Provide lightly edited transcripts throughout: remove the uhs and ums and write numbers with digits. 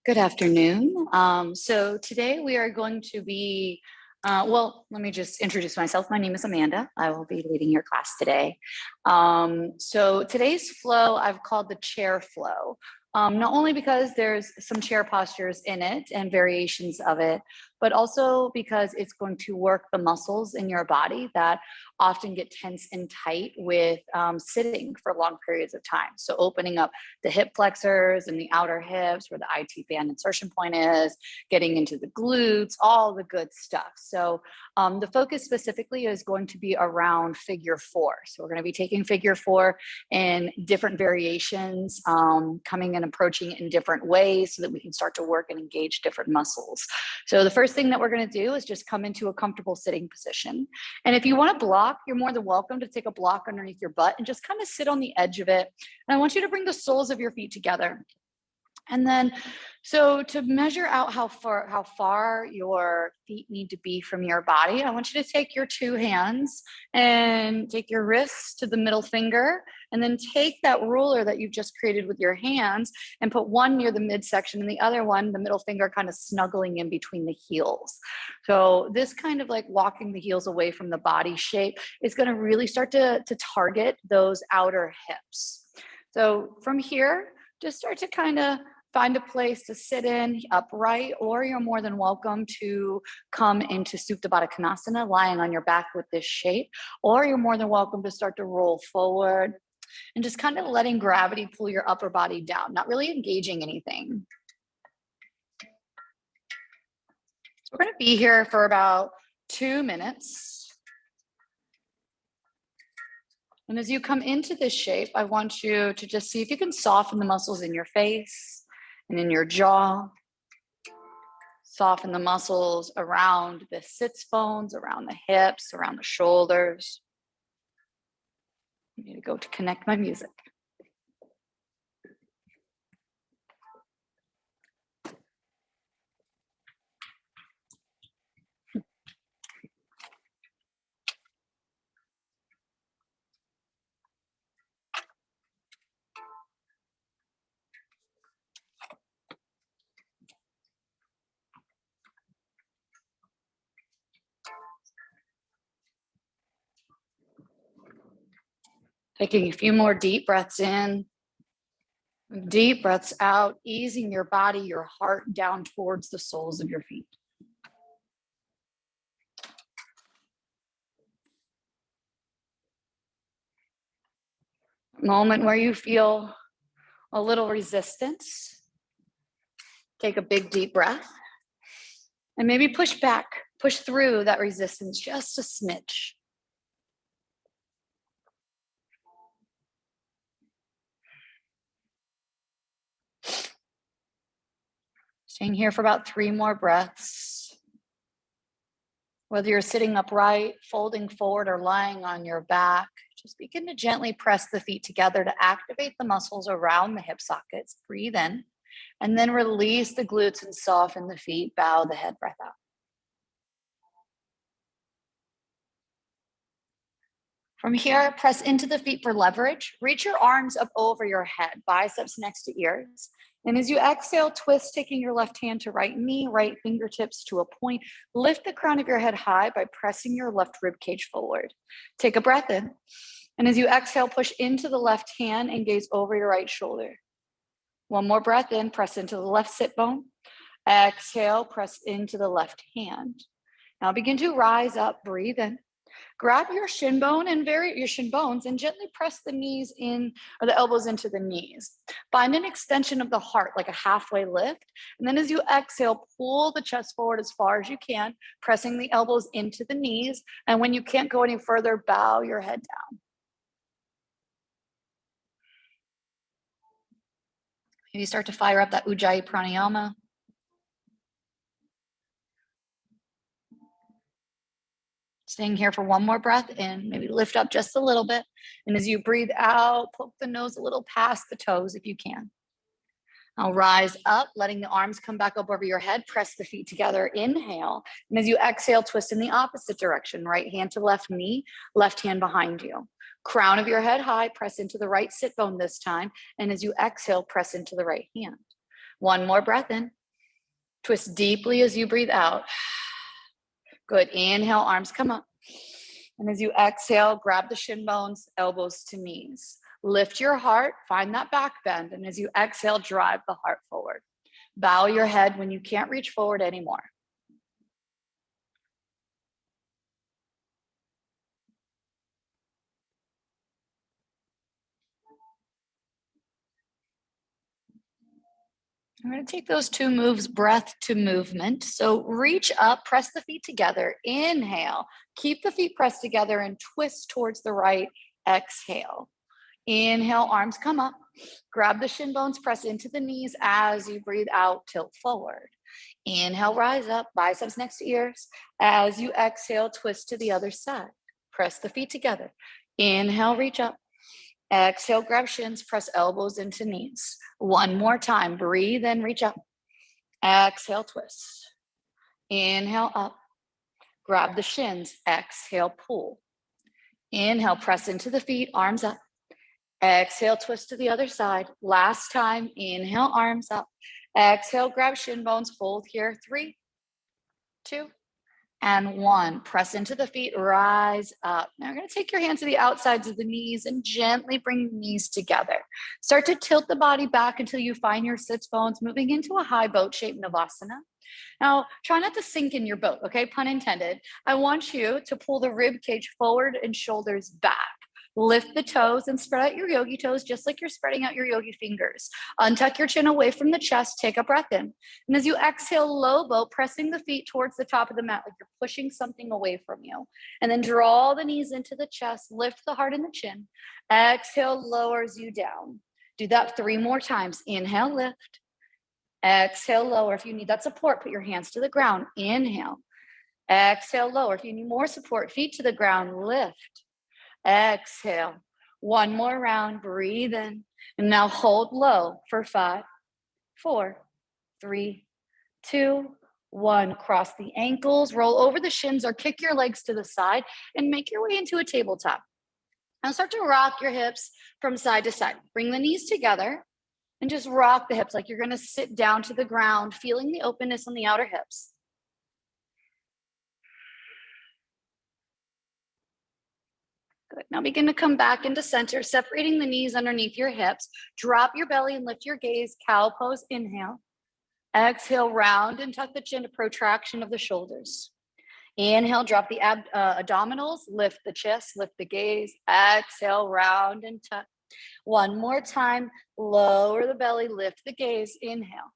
Good afternoon. So today we are going to be, let me just introduce myself. My name is Amanda. I will be leading your class today. So today's flow I've called the chair flow, not only because there's some chair postures in it and variations of it, but also because it's going to work the muscles in your body that often get tense and tight with sitting for long periods of time. So opening up the hip flexors and the outer hips where the IT band insertion point is, getting into the glutes, all the good stuff. So the focus specifically is going to be around figure four. So we're going to be taking figure four in different variations, coming and approaching it in different ways so that we can start to work and engage different muscles. So the first thing that we're going to do is just come into a comfortable sitting position. And if you want to block, you're more than welcome to take a block underneath your butt and just kind of sit on the edge of it. And I want you to bring the soles of your feet together. And then, so to measure out how far your feet need to be from your body, I want you to take your two hands and take your wrists to the middle finger, and then take that ruler that you've just created with your hands and put one near the midsection and the other one, the middle finger, kind of snuggling in between the heels. So this kind of like walking the heels away from the body shape is going to really start to target those outer hips. So from here, just start to kind of find a place to sit in upright, or you're more than welcome to come into Supta Baddha Konasana, lying on your back with this shape, or you're more than welcome to start to roll forward and just kind of letting gravity pull your upper body down, not really engaging anything. So we're going to be here for about 2 minutes. And as you come into this shape, I want you to just see if you can soften the muscles in your face and in your jaw. Soften the muscles around the sits bones, around the hips, around the shoulders. I need to go to connect my music. Taking a few more deep breaths in, deep breaths out, easing your body, your heart down towards the soles of your feet. Moment where you feel a little resistance. Take a big deep breath and maybe push back, push through that resistance just a smidge. Staying here for about 3 more breaths. Whether you're sitting upright, folding forward, or lying on your back, just begin to gently press the feet together to activate the muscles around the hip sockets. Breathe in, and then release the glutes and soften the feet. Bow the head, breath out. From here, press into the feet for leverage. Reach your arms up over your head, biceps next to ears. And as you exhale, twist, taking your left hand to right knee, right fingertips to a point. Lift the crown of your head high by pressing your left rib cage forward. Take a breath in. And as you exhale, push into the left hand and gaze over your right shoulder. One more breath in, press into the left sit bone. Exhale, press into the left hand. Now begin to rise up, breathe in. Grab your shin bone and your shin bones and gently press the knees in, or the elbows into the knees. Find an extension of the heart, like a halfway lift. And then as you exhale, pull the chest forward as far as you can, pressing the elbows into the knees. And when you can't go any further, bow your head down. Maybe start to fire up that Ujjayi Pranayama. Staying here for one more breath in, maybe lift up just a little bit. And as you breathe out, poke the nose a little past the toes if you can. Now rise up, letting the arms come back up over your head. Press the feet together, inhale. And as you exhale, twist in the opposite direction. Right hand to left knee, left hand behind you. Crown of your head high, press into the right sit bone this time. And as you exhale, press into the right hand. One more breath in. Twist deeply as you breathe out. Good. Inhale, arms come up. And as you exhale, grab the shin bones, elbows to knees. Lift your heart, find that back bend. And as you exhale, drive the heart forward. Bow your head when you can't reach forward anymore. I'm going to take those two moves, breath to movement. So reach up, press the feet together. Inhale, keep the feet pressed together and twist towards the right. Exhale. Inhale, arms come up. Grab the shin bones, press into the knees as you breathe out, tilt forward. Inhale, rise up, biceps next to ears. As you exhale, twist to the other side. Press the feet together. Inhale, reach up. Exhale, grab shins, press elbows into knees. One more time, breathe in, reach up. Exhale, twist. Inhale, up. Grab the shins, exhale, pull. Inhale, press into the feet, arms up. Exhale, twist to the other side. Last time, inhale, arms up. Exhale, grab shin bones, fold here. 3, 2, and 1. Press into the feet, rise up. Now you're going to take your hands to the outsides of the knees and gently bring the knees together. Start to tilt the body back until you find your sits bones, moving into a high boat shape Navasana. Now, try not to sink in your boat, okay? Pun intended. I want you to pull the rib cage forward and shoulders back. Lift the toes and spread out your yogi toes just like you're spreading out your yogi fingers. Untuck your chin away from the chest. Take a breath in. And as you exhale, low boat, pressing the feet towards the top of the mat like you're pushing something away from you. And then draw the knees into the chest. Lift the heart and the chin. Exhale, lowers you down. Do that 3 more times. Inhale, lift. Exhale, lower. If you need that support, put your hands to the ground. Inhale. Exhale, lower. If you need more support, feet to the ground, lift. Exhale. 1 more round. Breathe in. And now hold low for 5, 4, 3, 2, 1. Cross the ankles, roll over the shins or kick your legs to the side and make your way into a tabletop. Now start to rock your hips from side to side. Bring the knees together and just rock the hips like you're going to sit down to the ground, feeling the openness on the outer hips. Good. Now begin to come back into center, separating the knees underneath your hips. Drop your belly and lift your gaze. Cow pose, inhale. Exhale, round and tuck the chin to protraction of the shoulders. Inhale, drop the abdominals, lift the chest, lift the gaze. Exhale, round and tuck. 1 more time, lower the belly, lift the gaze. Inhale.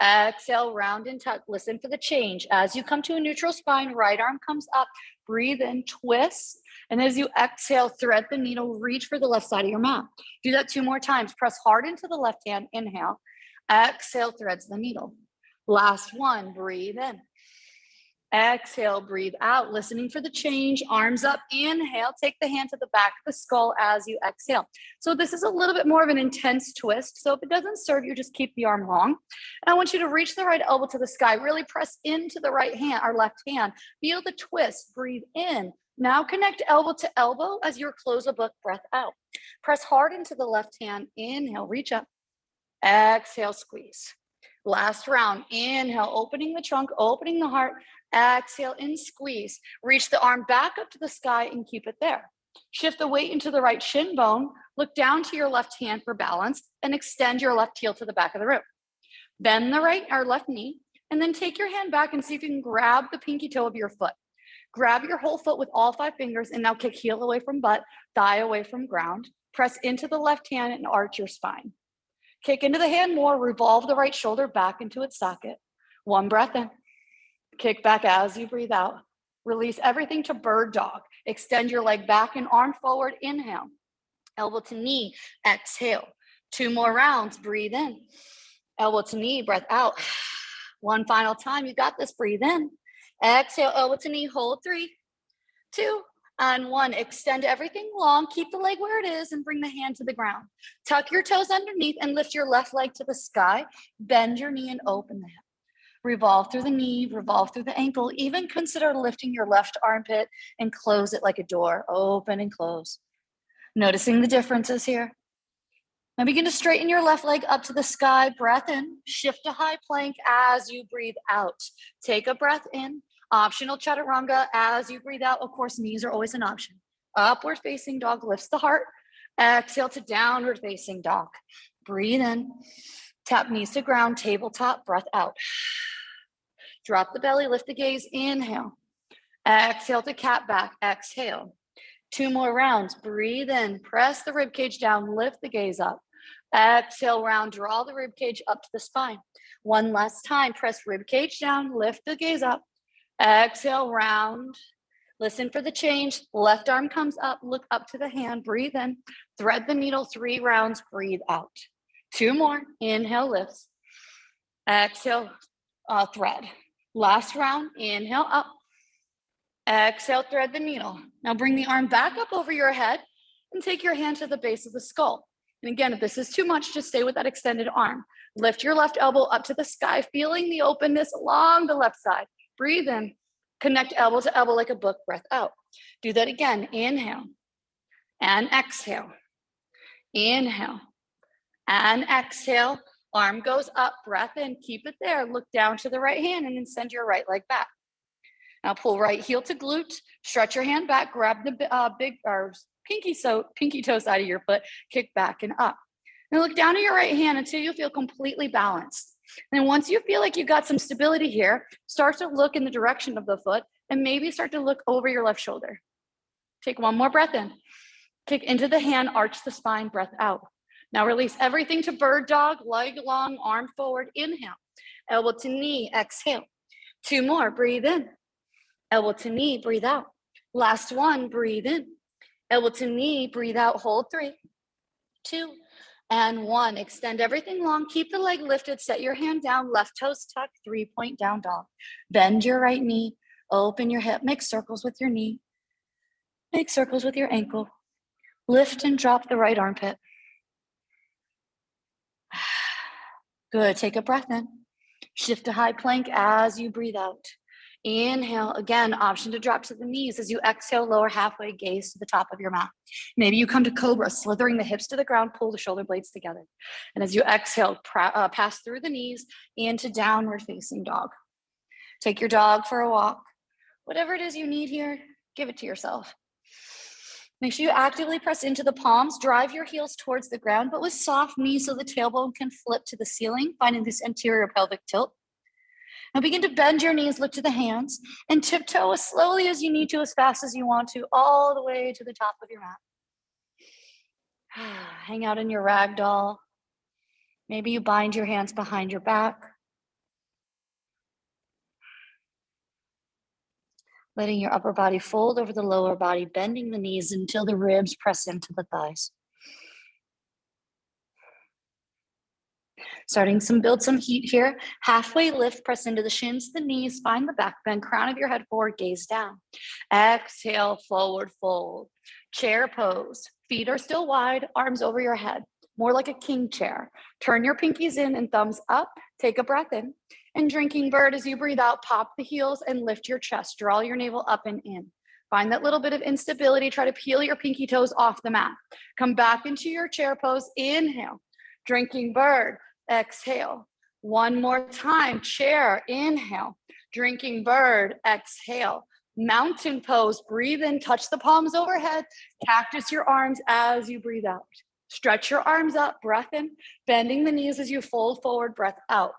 Exhale, round and tuck. Listen for the change. As you come to a neutral spine, right arm comes up. Breathe in, twist. And as you exhale, thread the needle, reach for the left side of your mat. Do that 2 more times. Press hard into the left hand. Inhale. Exhale, threads the needle. Last one, breathe in. Exhale, breathe out, listening for the change. Arms up, inhale, take the hand to the back of the skull as you exhale. So this is a little bit more of an intense twist. So if it doesn't serve you, just keep the arm long. And I want you to reach the right elbow to the sky, really press into the right hand, or left hand. Feel the twist, breathe in. Now connect elbow to elbow as you close a book, breath out. Press hard into the left hand, inhale, reach up. Exhale, squeeze. Last round, inhale, opening the trunk, opening the heart. Exhale and squeeze. Reach the arm back up to the sky and keep it there. Shift the weight into the right shin bone. Look down to your left hand for balance and extend your left heel to the back of the room. Bend the right or left knee and then take your hand back and see if you can grab the pinky toe of your foot. Grab your whole foot with all 5 fingers and now kick heel away from butt, thigh away from ground. Press into the left hand and arch your spine. Kick into the hand more, revolve the right shoulder back into its socket. 1 breath in. Kick back as you breathe out. Release everything to bird dog. Extend your leg back and arm forward. Inhale. Elbow to knee. Exhale. 2 more rounds. Breathe in. Elbow to knee. Breath out. 1 final time. You got this. Breathe in. Exhale. Elbow to knee. Hold. 3, 2, and 1. Extend everything long. Keep the leg where it is and bring the hand to the ground. Tuck your toes underneath and lift your left leg to the sky. Bend your knee and open the hip. Revolve through the knee, revolve through the ankle. Even consider lifting your left armpit and close it like a door. Open and close. Noticing the differences here. Now begin to straighten your left leg up to the sky. Breath in, shift to high plank as you breathe out. Take a breath in, optional chaturanga as you breathe out. Of course, knees are always an option. Upward facing dog lifts the heart. Exhale to downward facing dog. Breathe in, tap knees to ground, tabletop, breath out. Drop the belly, lift the gaze, inhale. Exhale to cat back, exhale. 2 more rounds, breathe in, press the rib cage down, lift the gaze up. Exhale, round, draw the rib cage up to the spine. 1 last time, press rib cage down, lift the gaze up. Exhale, round. Listen for the change. Left arm comes up, look up to the hand, breathe in, thread the needle 3 rounds, breathe out. 2 more, inhale, lifts. Exhale, thread. Last round, inhale, up. Exhale, thread the needle. Now bring the arm back up over your head and take your hand to the base of the skull. And again, if this is too much, just stay with that extended arm. Lift your left elbow up to the sky, feeling the openness along the left side. Breathe in, connect elbow to elbow like a book, breath out. Do that again, inhale and exhale. Inhale and exhale. Arm goes up, breath in, keep it there. Look down to the right hand and then send your right leg back. Now pull right heel to glute, stretch your hand back, grab the pinky toe side of your foot, kick back and up. Now look down at your right hand until you feel completely balanced. And then once you feel like you've got some stability here, start to look in the direction of the foot and maybe start to look over your left shoulder. Take 1 more breath in. Kick into the hand, arch the spine, breath out. Now release everything to bird dog, leg long, arm forward, inhale. Elbow to knee, exhale. 2 more, breathe in. Elbow to knee, breathe out. Last one, breathe in. Elbow to knee, breathe out, hold 3, 2, and 1. Extend everything long, keep the leg lifted, set your hand down, left toes tucked, 3-point down dog. Bend your right knee, open your hip, make circles with your knee. Make circles with your ankle. Lift and drop the right armpit. Good, take a breath in. Shift to high plank as you breathe out. Inhale, again, option to drop to the knees. As you exhale, lower halfway, gaze to the top of your mat. Maybe you come to cobra, slithering the hips to the ground, pull the shoulder blades together. And as you exhale, pass through the knees into downward facing dog. Take your dog for a walk. Whatever it is you need here, give it to yourself. Make sure you actively press into the palms, drive your heels towards the ground, but with soft knees so the tailbone can flip to the ceiling, finding this anterior pelvic tilt. Now begin to bend your knees, look to the hands, and tiptoe as slowly as you need to, as fast as you want to, all the way to the top of your mat. Hang out in your ragdoll. Maybe you bind your hands behind your back. Letting your upper body fold over the lower body, bending the knees until the ribs press into the thighs. Build some heat here. Halfway lift, press into the shins, the knees, find the back bend, crown of your head forward, gaze down. Exhale, forward fold. Chair pose. Feet are still wide, arms over your head, more like a king chair. Turn your pinkies in and thumbs up. Take a breath in. And drinking bird as you breathe out, pop the heels and lift your chest. Draw your navel up and in. Find that little bit of instability. Try to peel your pinky toes off the mat. Come back into your chair pose. Inhale. Drinking bird. Exhale. 1 more time. Chair. Inhale. Drinking bird. Exhale. Mountain pose. Breathe in. Touch the palms overhead. Cactus your arms as you breathe out. Stretch your arms up. Breath in. Bending the knees as you fold forward. Breath out.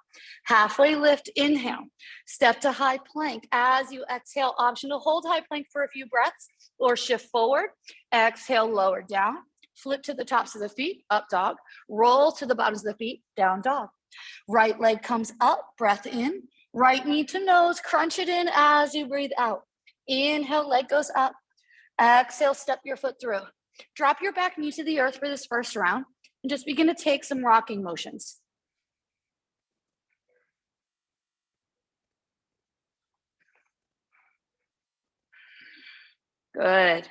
Halfway lift. Inhale. Step to high plank. As you exhale, option to hold high plank for a few breaths or shift forward. Exhale. Lower down. Flip to the tops of the feet, up dog. Roll to the bottoms of the feet, down dog. Right leg comes up, breath in. Right knee to nose, crunch it in as you breathe out. Inhale, leg goes up. Exhale, step your foot through. Drop your back knee to the earth for this first round and just begin to take some rocking motions. Good.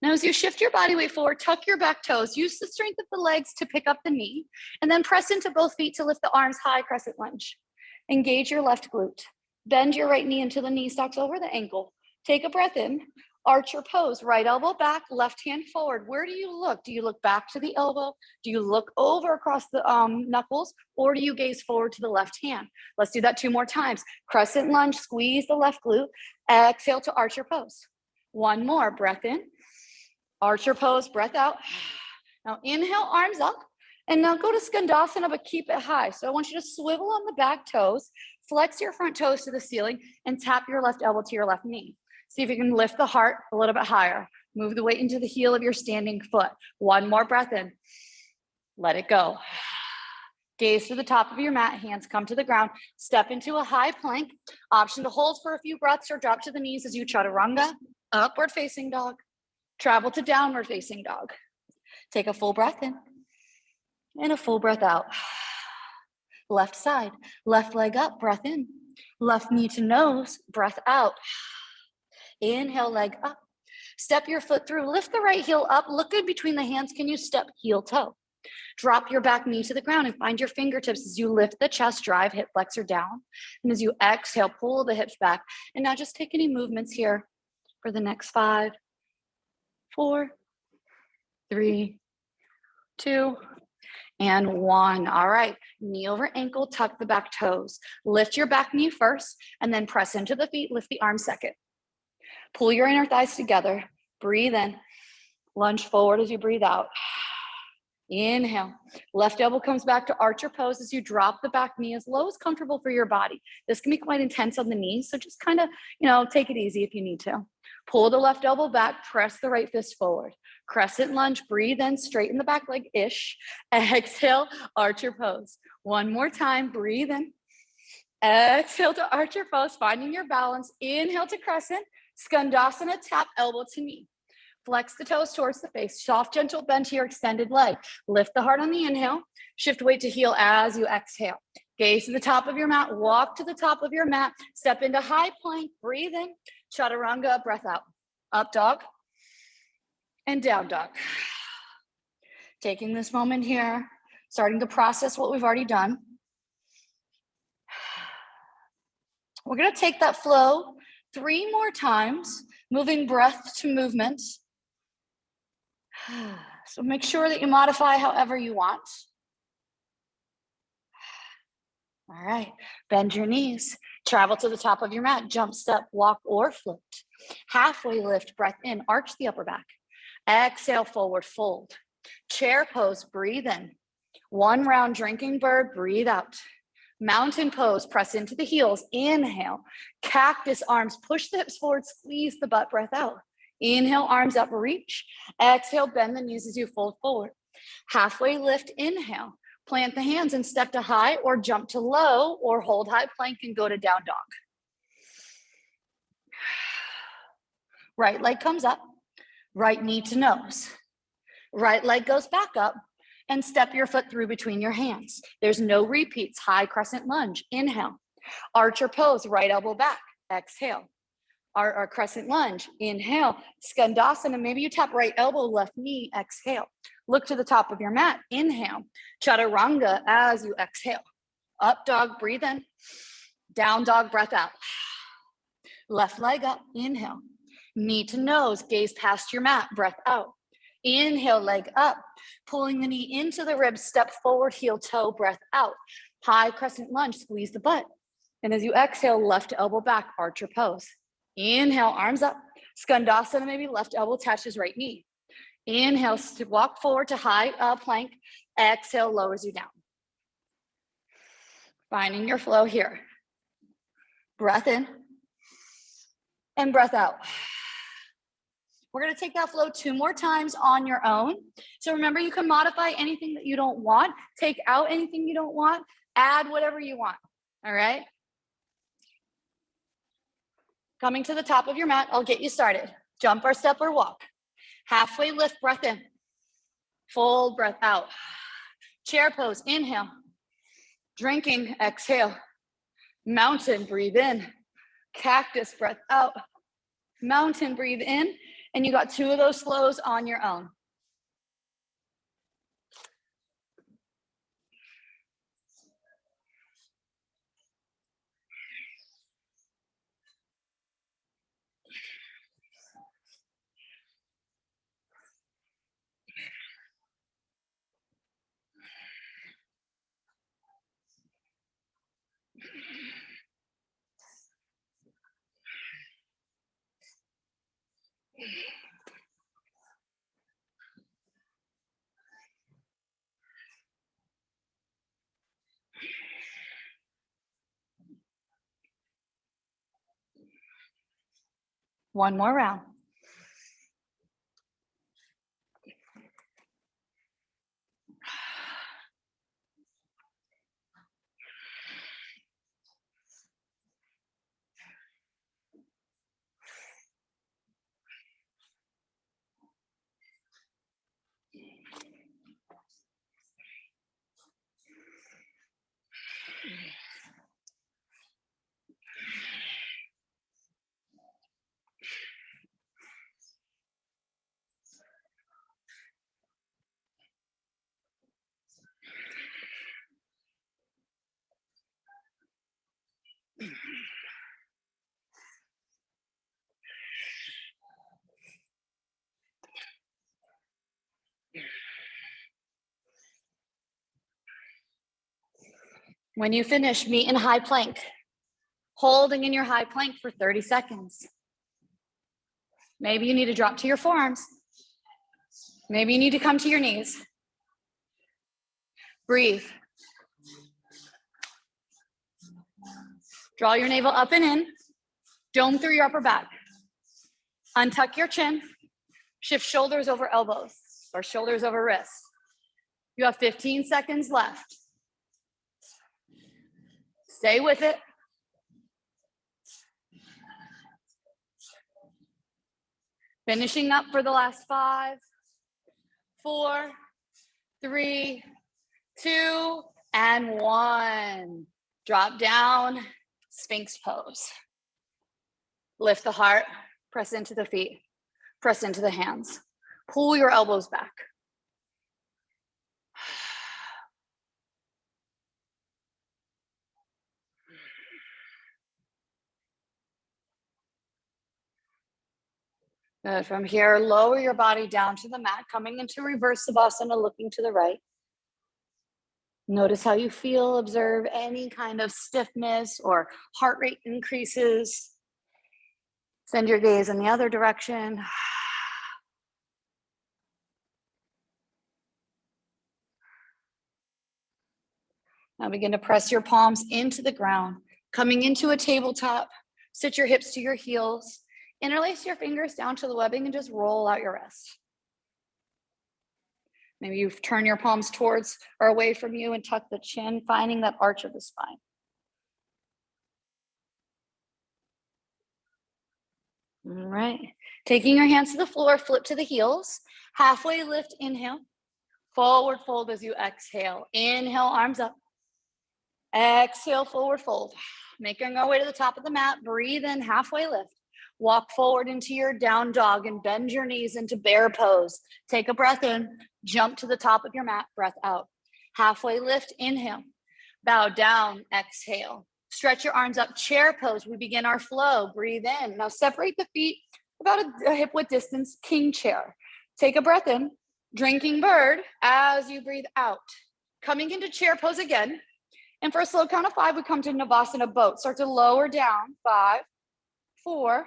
Now, as you shift your body weight forward, tuck your back toes, use the strength of the legs to pick up the knee, and then press into both feet to lift the arms high, crescent lunge. Engage your left glute. Bend your right knee until the knee stacks over the ankle. Take a breath in, Archer pose, right elbow back, left hand forward. Where do you look? Do you look back to the elbow? Do you look over across the knuckles? Or do you gaze forward to the left hand? Let's do that 2 more times. Crescent lunge, squeeze the left glute. Exhale to archer pose. 1 more, breath in. Archer pose, breath out. Now inhale, arms up. And now go to Skandasana, but keep it high. So I want you to swivel on the back toes, flex your front toes to the ceiling, and tap your left elbow to your left knee. See if you can lift the heart a little bit higher. Move the weight into the heel of your standing foot. 1 more breath in. Let it go. Gaze to the top of your mat, hands come to the ground. Step into a high plank. Option to hold for a few breaths or drop to the knees as you chaturanga. Upward facing dog. Travel to downward facing dog. Take a full breath in. And a full breath out. Left side, left leg up, breath in. Left knee to nose, breath out. Inhale, leg up. Step your foot through, lift the right heel up, look good between the hands. Can you step heel toe? Drop your back knee to the ground and find your fingertips as you lift the chest, drive hip flexor down. And as you exhale, pull the hips back. And now just take any movements here for the next 5, 4, 3, 2, and 1. All right, knee over ankle, tuck the back toes. Lift your back knee first, and then press into the feet, lift the arms second. Pull your inner thighs together, breathe in, lunge forward as you breathe out. Inhale, left elbow comes back to archer pose as you drop the back knee as low as comfortable for your body. This can be quite intense on the knees, so just kind of, take it easy if you need to. Pull the left elbow back, press the right fist forward. Crescent lunge, breathe in, straighten the back leg-ish. Exhale, archer pose. 1 more time, breathe in. Exhale to archer pose, finding your balance. Inhale to crescent, Skandasana, tap elbow to knee. Flex the toes towards the face. Soft, gentle bend to your extended leg. Lift the heart on the inhale. Shift weight to heel as you exhale. Gaze to the top of your mat. Walk to the top of your mat. Step into high plank. Breathe in. Chaturanga, breath out. Up dog and down dog. Taking this moment here, starting to process what we've already done. We're going to take that flow 3 more times, moving breath to movement. So make sure that you modify however you want. All right, bend your knees, travel to the top of your mat, jump, step, walk, or float. Halfway lift, breath in, arch the upper back. Exhale, forward fold. Chair pose, breathe in. 1 round drinking bird, breathe out. Mountain pose, press into the heels, inhale. Cactus arms, push the hips forward, squeeze the butt, breath out. Inhale, arms up, reach. Exhale, bend the knees as you fold forward. Halfway lift, inhale. Plant the hands and step to high or jump to low or hold high plank and go to down dog. Right leg comes up, right knee to nose. Right leg goes back up and step your foot through between your hands. There's no repeats. High crescent lunge, inhale. Archer pose, right elbow back, exhale. Our crescent lunge, inhale. Skandasana, maybe you tap right elbow, left knee, exhale. Look to the top of your mat, inhale. Chaturanga as you exhale. Up dog, breathe in. Down dog, breath out. Left leg up, inhale. Knee to nose, gaze past your mat, breath out. Inhale, leg up. Pulling the knee into the ribs, step forward, heel toe, breath out. High crescent lunge, squeeze the butt. And as you exhale, left elbow back, archer pose. Inhale, arms up. Skandasana, maybe left elbow touches right knee. Inhale, walk forward to high plank. Exhale, lowers you down. Finding your flow here. Breath in and breath out. We're going to take that flow 2 more times on your own. So remember, you can modify anything that you don't want, take out anything you don't want, add whatever you want. All right? Coming to the top of your mat, I'll get you started. Jump or step or walk. Halfway lift, breath in. Full breath out. Chair pose, inhale. Drinking, exhale. Mountain, breathe in. Cactus, breath out. Mountain, breathe in. And you got 2 of those flows on your own. One more round. When you finish, meet in high plank, holding in your high plank for 30 seconds. Maybe you need to drop to your forearms. Maybe you need to come to your knees. Breathe. Draw your navel up and in. Dome through your upper back. Untuck your chin. Shift shoulders over elbows or shoulders over wrists. You have 15 seconds left. Stay with it. Finishing up for the last 5, 4, 3, 2, and 1. Drop down, Sphinx pose. Lift the heart, press into the feet, press into the hands. Pull your elbows back. Good. From here, lower your body down to the mat, coming into reverse Savasana, looking to the right. Notice how you feel. Observe any kind of stiffness or heart rate increases. Send your gaze in the other direction. Now begin to press your palms into the ground, coming into a tabletop. Sit your hips to your heels. Interlace your fingers down to the webbing and just roll out your wrist. Maybe you turn your palms towards or away from you and tuck the chin, finding that arch of the spine. All right. Taking your hands to the floor, flip to the heels. Halfway lift, inhale. Forward fold as you exhale. Inhale, arms up. Exhale, forward fold. Making our way to the top of the mat. Breathe in, halfway lift. Walk forward into your down dog and bend your knees into bear pose. Take a breath in, jump to the top of your mat, breath out. Halfway lift, inhale. Bow down, exhale. Stretch your arms up, chair pose. We begin our flow. Breathe in. Now separate the feet about a hip width distance, king chair. Take a breath in, drinking bird as you breathe out. Coming into chair pose again. And for a slow count of 5, we come to Navasana boat. Start to lower down. 5, 4,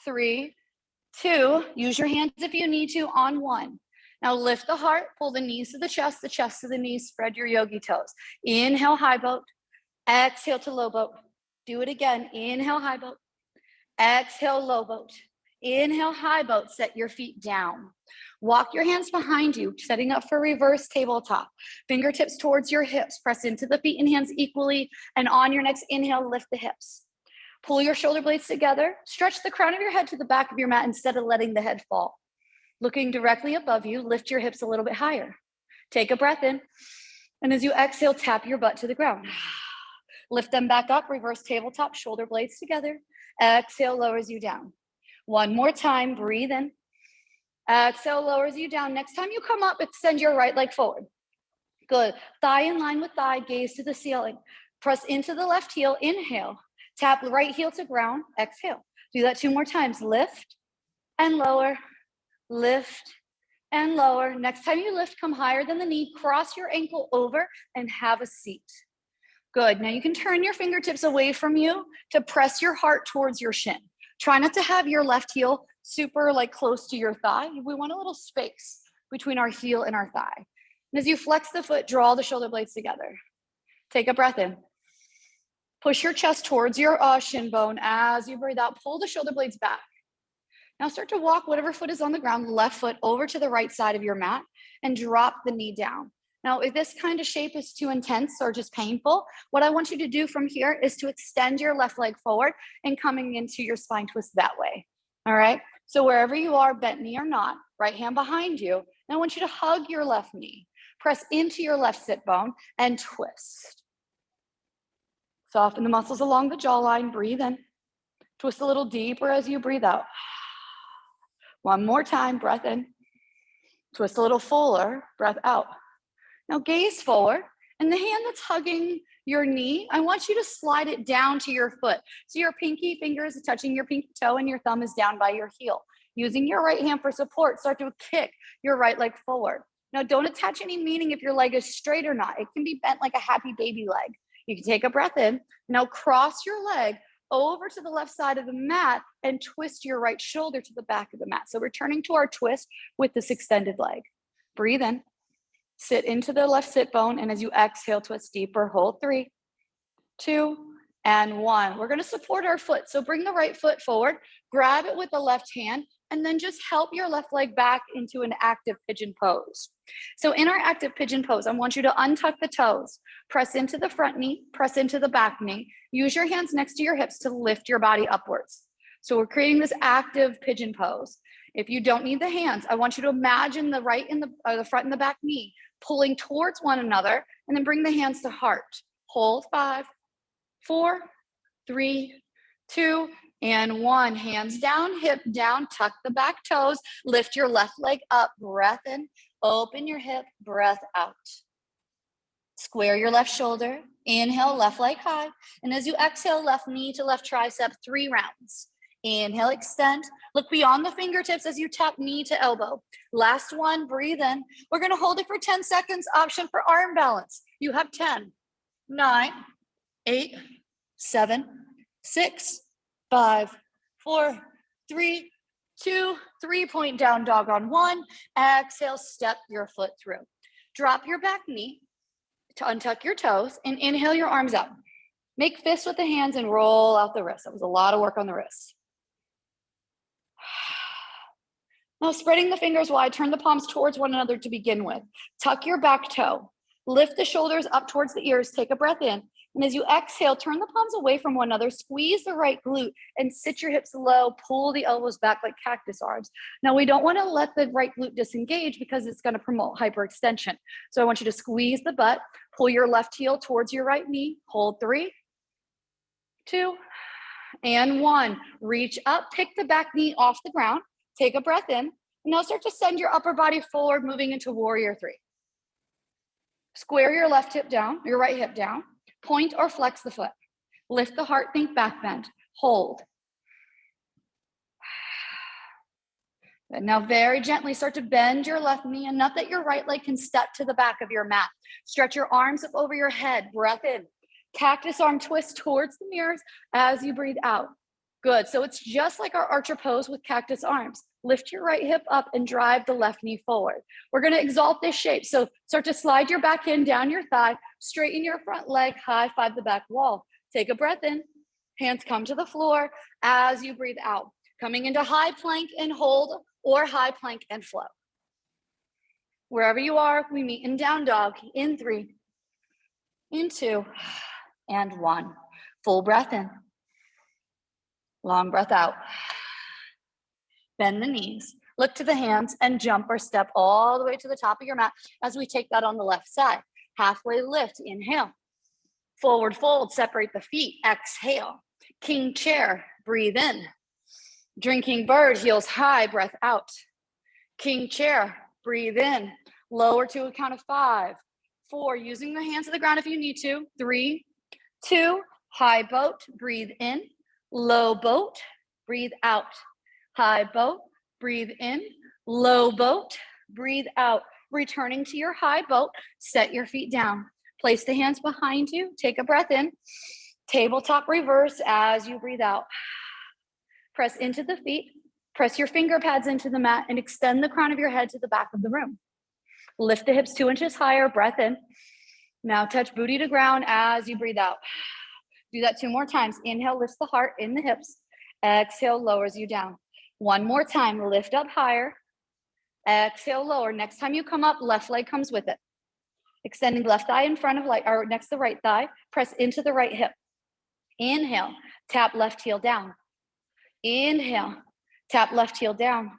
3, 2. Use your hands if you need to on 1. Now lift the heart, pull the knees to the chest to the knees, spread your yogi toes. Inhale, high boat. Exhale to low boat. Do it again. Inhale, high boat. Exhale, low boat. Inhale, high boat. Set your feet down. Walk your hands behind you, setting up for reverse tabletop. Fingertips towards your hips. Press into the feet and hands equally. And on your next inhale, lift the hips. Pull your shoulder blades together. Stretch the crown of your head to the back of your mat instead of letting the head fall. Looking directly above you, lift your hips a little bit higher. Take a breath in. And as you exhale, tap your butt to the ground. Lift them back up, reverse tabletop, shoulder blades together. Exhale, lowers you down. One more time, breathe in. Exhale, lowers you down. Next time you come up, extend your right leg forward. Good. Thigh in line with thigh, gaze to the ceiling. Press into the left heel, inhale. Tap right heel to ground, exhale. Do that 2 more times. Lift and lower, lift and lower. Next time you lift, come higher than the knee, cross your ankle over and have a seat. Good. Now you can turn your fingertips away from you to press your heart towards your shin. Try not to have your left heel super close to your thigh. We want a little space between our heel and our thigh. And as you flex the foot, draw the shoulder blades together. Take a breath in. Push your chest towards your shin bone. As you breathe out, pull the shoulder blades back. Now start to walk whatever foot is on the ground, left foot over to the right side of your mat and drop the knee down. Now, if this kind of shape is too intense or just painful, what I want you to do from here is to extend your left leg forward and coming into your spine twist that way. All right. So wherever you are, bent knee or not, right hand behind you. And I want you to hug your left knee, press into your left sit bone and twist. Soften the muscles along the jawline, breathe in. Twist a little deeper as you breathe out. One more time, breath in. Twist a little fuller, breath out. Now gaze forward, and the hand that's hugging your knee, I want you to slide it down to your foot. So your pinky finger is touching your pinky toe and your thumb is down by your heel. Using your right hand for support, start to kick your right leg forward. Now don't attach any meaning if your leg is straight or not. It can be bent like a happy baby leg. You can take a breath in. Now cross your leg over to the left side of the mat and twist your right shoulder to the back of the mat. So returning to our twist with this extended leg. Breathe in. Sit into the left sit bone, and as you exhale, twist deeper. Hold 3, 2, and 1. We're going to support our foot. So bring the right foot forward, grab it with the left hand, and then just help your left leg back into an active pigeon pose. So in our active pigeon pose, I want you to untuck the toes, press into the front knee, press into the back knee. Use your hands next to your hips to lift your body upwards. So we're creating this active pigeon pose. If you don't need the hands, I want you to imagine the right and the front and the back knee pulling towards one another, and then bring the hands to heart. Hold 5, 4, 3, 2, and 1. Hands down, hip down, tuck the back toes, lift your left leg up, breath in, open your hip, breath out. Square your left shoulder, inhale, left leg high, and as you exhale, left knee to left tricep, 3 rounds. Inhale, extend. Look beyond the fingertips as you tap knee to elbow. Last one, breathe in. We're going to hold it for 10 seconds. Option for arm balance. You have 10, 9, 8, 7, 6, 5, 4, 3, 2, 3-point down dog on 1. Exhale, step your foot through. Drop your back knee to untuck your toes and inhale your arms up. Make fists with the hands and roll out the wrist. That was a lot of work on the wrist. Now spreading the fingers wide, turn the palms towards one another to begin with. Tuck your back toe. Lift the shoulders up towards the ears. Take a breath in. And as you exhale, turn the palms away from one another. Squeeze the right glute and sit your hips low. Pull the elbows back like cactus arms. Now we don't want to let the right glute disengage because it's going to promote hyperextension. So I want you to squeeze the butt. Pull your left heel towards your right knee. Hold 3, 2, and 1. Reach up. Pick the back knee off the ground. Take a breath in, and now start to send your upper body forward, moving into warrior 3. Square your left hip down, your right hip down. Point or flex the foot. Lift the heart, think back bend. Hold. And now very gently start to bend your left knee enough that your right leg can step to the back of your mat. Stretch your arms up over your head. Breath in. Cactus arm twist towards the mirrors as you breathe out. Good. So it's just like our archer pose with cactus arms. Lift your right hip up and drive the left knee forward. We're going to exalt this shape. So start to slide your back hand down your thigh, straighten your front leg, high five the back wall. Take a breath in. Hands come to the floor as you breathe out. Coming into high plank and hold, or high plank and flow. Wherever you are, we meet in down dog in 3, in 2, and 1. Full breath in. Long breath out. Bend the knees, look to the hands, and jump or step all the way to the top of your mat as we take that on the left side. Halfway lift, inhale. Forward fold, separate the feet, exhale. King chair, breathe in. Drinking bird, heels high, breath out. King chair, breathe in. Lower to a count of 5, 4, using the hands of the ground if you need to. 3, 2, high boat, breathe in. Low boat, breathe out. High boat, breathe in. Low boat, breathe out. Returning to your high boat, set your feet down. Place the hands behind you. Take a breath in. Tabletop reverse as you breathe out. Press into the feet. Press your finger pads into the mat and extend the crown of your head to the back of the room. Lift the hips 2 inches higher. Breath in. Now touch booty to ground as you breathe out. Do that 2 more times. Inhale, lifts the heart in the hips. Exhale, lowers you down. One more time, lift up higher. Exhale, lower. Next time you come up, left leg comes with it. Extending left thigh in front of or next to the right thigh. Press into the right hip. Inhale, tap left heel down. Inhale, tap left heel down.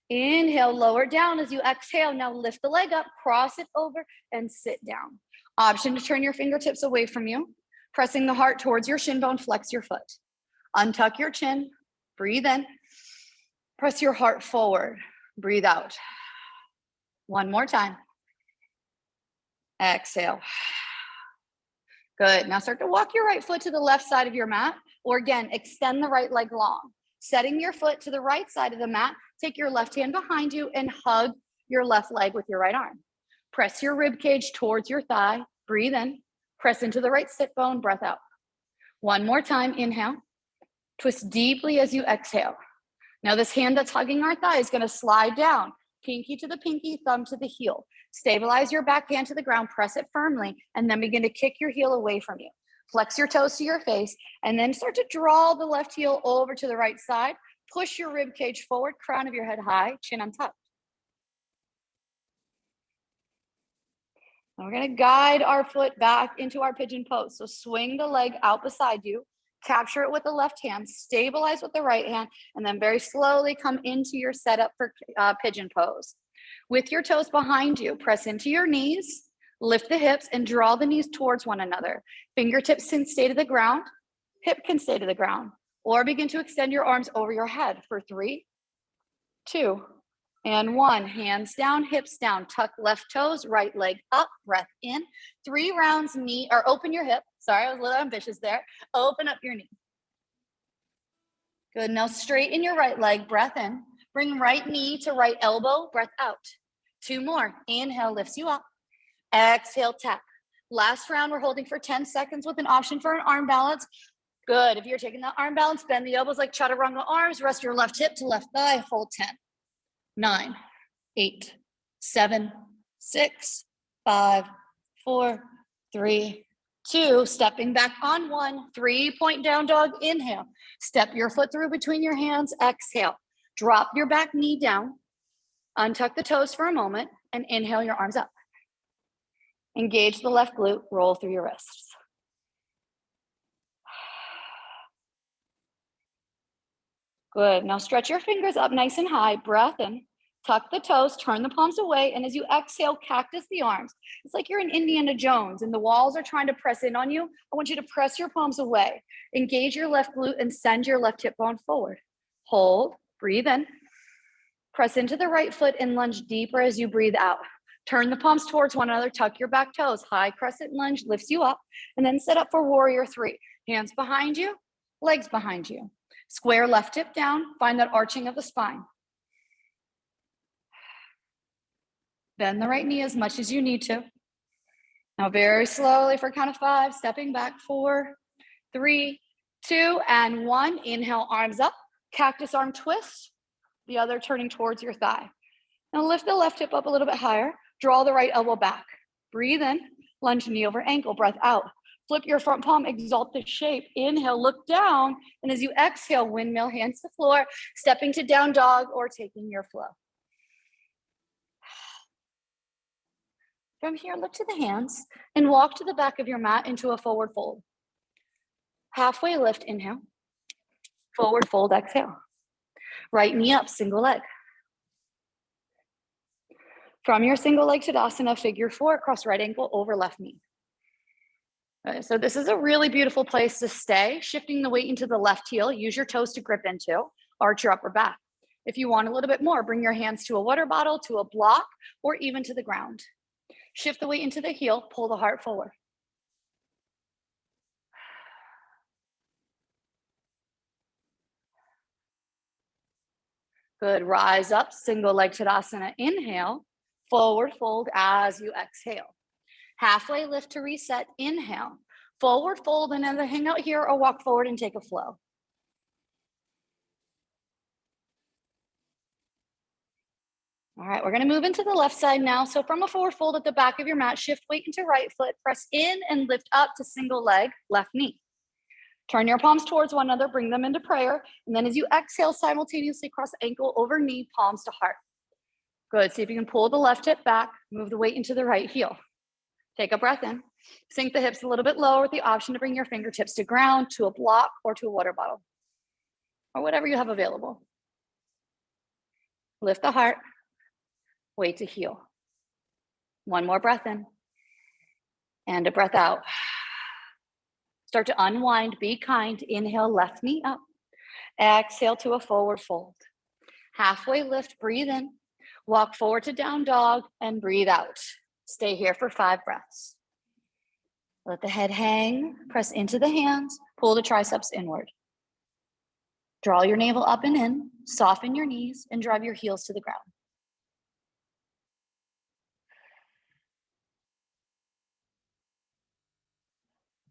Inhale, lower down as you exhale. Now lift the leg up, cross it over, and sit down. Option to turn your fingertips away from you, pressing the heart towards your shin bone, flex your foot. Untuck your chin, breathe in, press your heart forward, breathe out. One more time. Exhale. Good. Now start to walk your right foot to the left side of your mat, or again, extend the right leg long. Setting your foot to the right side of the mat, take your left hand behind you and hug your left leg with your right arm. Press your rib cage towards your thigh, breathe in, press into the right sit bone, breath out. One more time, inhale, twist deeply as you exhale. Now this hand that's hugging our thigh is gonna slide down, pinky to the pinky, thumb to the heel. Stabilize your back hand to the ground, press it firmly, and then begin to kick your heel away from you. Flex your toes to your face, and then start to draw the left heel over to the right side. Push your rib cage forward, crown of your head high, chin untucked. And we're gonna guide our foot back into our pigeon pose. So swing the leg out beside you, capture it with the left hand, stabilize with the right hand, and then very slowly come into your setup for pigeon pose. With your toes behind you, press into your knees, lift the hips and draw the knees towards one another. Fingertips can stay to the ground, hip can stay to the ground, or begin to extend your arms over your head for 3, 2, and 1. Hands down, hips down, tuck left toes, right leg up, breath in. 3 rounds, knee, or open your hip. Sorry, I was a little ambitious there. Open up your knee. Good, now straighten your right leg, breath in. Bring right knee to right elbow, breath out. 2 more, inhale, lifts you up. Exhale, tap. Last round, we're holding for 10 seconds with an option for an arm balance. Good, if you're taking that arm balance, bend the elbows like chaturanga arms, rest your left hip to left thigh, hold 10, 9, 8, 7, 6, 5, 4, 3, 2, stepping back on 1, 3-point down dog, inhale. Step your foot through between your hands, exhale. Drop your back knee down, untuck the toes for a moment, and inhale your arms up. Engage the left glute, roll through your wrists. Good, now stretch your fingers up nice and high, breath in, tuck the toes, turn the palms away, and as you exhale, cactus the arms. It's like you're in Indiana Jones and the walls are trying to press in on you. I want you to press your palms away. Engage your left glute and send your left hip bone forward. Hold, breathe in. Press into the right foot and lunge deeper as you breathe out. Turn the palms towards one another, tuck your back toes. High crescent lunge lifts you up, and then set up for warrior 3. Hands behind you, legs behind you. Square left hip down, find that arching of the spine. Bend the right knee as much as you need to. Now very slowly for count of 5, stepping back, 4, 3, 2, and 1. Inhale, arms up, cactus arm twist, the other turning towards your thigh. Now lift the left hip up a little bit higher, draw the right elbow back. Breathe in, lunge knee over ankle, breath out. Flip your front palm, exalt the shape. Inhale, look down, and as you exhale, windmill, hands to floor, stepping to down dog or taking your flow. From here, look to the hands and walk to the back of your mat into a forward fold. Halfway lift, inhale. Forward fold, exhale. Right knee up, single leg. From your single leg Tadasana, figure 4, cross right ankle over left knee. So this is a really beautiful place to stay. Shifting the weight into the left heel, use your toes to grip into, arch your upper back. If you want a little bit more, bring your hands to a water bottle, to a block, or even to the ground. Shift the weight into the heel, pull the heart forward. Good, rise up, single leg Tadasana, inhale, forward fold as you exhale. Halfway lift to reset, inhale, forward fold, and either hang out here or walk forward and take a flow. All right, we're gonna move into the left side now. So from a forward fold at the back of your mat, shift weight into right foot, press in and lift up to single leg, left knee. Turn your palms towards one another, bring them into prayer. And then as you exhale, simultaneously cross ankle over knee, palms to heart. Good, see if you can pull the left hip back, move the weight into the right heel. Take a breath in, sink the hips a little bit lower with the option to bring your fingertips to ground, to a block, or to a water bottle, or whatever you have available. Lift the heart, weight to heel. One more breath in, and a breath out. Start to unwind, be kind. Inhale, left knee up. Exhale to a forward fold. Halfway lift, breathe in. Walk forward to down dog and breathe out. Stay here for 5 breaths. Let the head hang, press into the hands, pull the triceps inward. Draw your navel up and in, soften your knees, and drive your heels to the ground.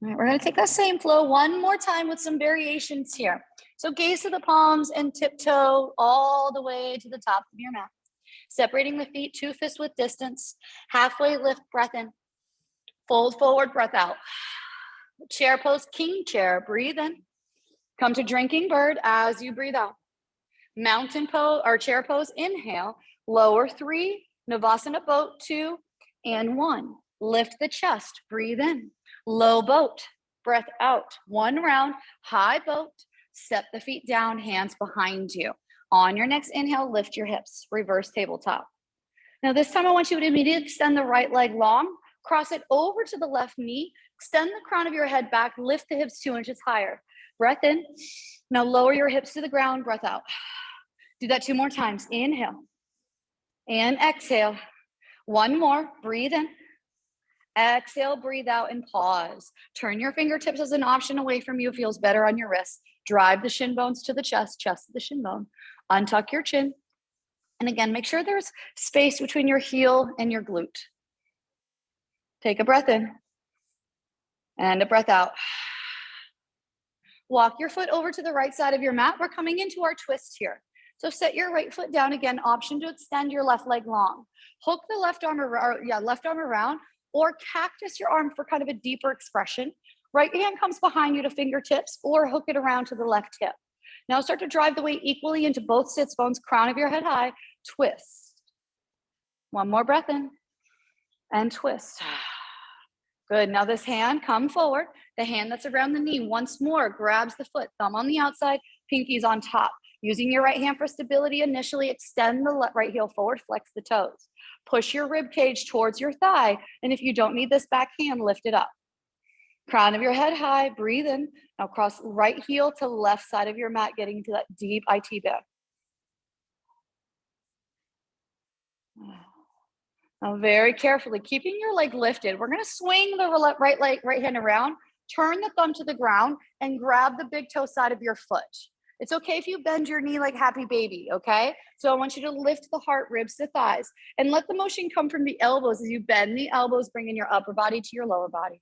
All right, we're gonna take that same flow one more time with some variations here. So gaze to the palms and tiptoe all the way to the top of your mat. Separating the feet, 2 fists width distance. Halfway lift, breath in. Fold forward, breath out. Chair pose, king chair, breathe in. Come to drinking bird as you breathe out. Mountain pose or chair pose, inhale. Lower 3, Navasana boat 2 and 1. Lift the chest, breathe in. Low boat, breath out. 1 round, high boat. Step the feet down, hands behind you. On your next inhale, lift your hips, reverse tabletop. Now this time I want you to immediately extend the right leg long, cross it over to the left knee, extend the crown of your head back, lift the hips 2 inches higher. Breath in. Now lower your hips to the ground, breath out. Do that 2 more times. Inhale and exhale. 1 more, breathe in. Exhale, breathe out and pause. Turn your fingertips as an option away from you. Feels better on your wrists. Drive the shin bones to the chest, chest to the shin bone. Untuck your chin. And again, make sure there's space between your heel and your glute. Take a breath in and a breath out. Walk your foot over to the right side of your mat. We're coming into our twist here. So set your right foot down again, option to extend your left leg long. Hook the left arm around, or cactus your arm for kind of a deeper expression. Right hand comes behind you to fingertips, or hook it around to the left hip. Now start to drive the weight equally into both sits bones, crown of your head high, twist. 1 more breath in and twist. Good, now this hand, come forward. The hand that's around the knee once more grabs the foot, thumb on the outside, pinkies on top. Using your right hand for stability initially, extend the right heel forward, flex the toes. Push your rib cage towards your thigh, and if you don't need this back hand, lift it up. Crown of your head high, breathe in. Now cross right heel to left side of your mat, getting to that deep IT bend. Now very carefully, keeping your leg lifted, we're gonna swing the right hand around, turn the thumb to the ground, and grab the big toe side of your foot. It's okay if you bend your knee like happy baby, okay? So I want you to lift the heart, ribs to thighs, and let the motion come from the elbows as you bend the elbows, bringing your upper body to your lower body.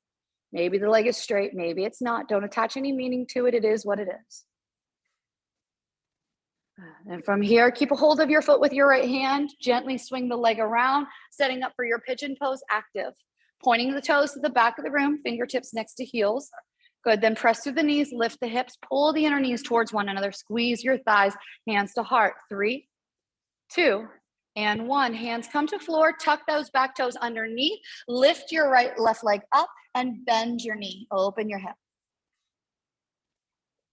Maybe the leg is straight, maybe it's not. Don't attach any meaning to it. It is what it is. And from here, keep a hold of your foot with your right hand. Gently swing the leg around, setting up for your pigeon pose, active. Pointing the toes to the back of the room, fingertips next to heels. Good, then press through the knees, lift the hips, pull the inner knees towards one another, squeeze your thighs, hands to heart. 3, 2, and 1. Hands come to floor, tuck those back toes underneath, lift your left leg up and bend your knee, open your hip.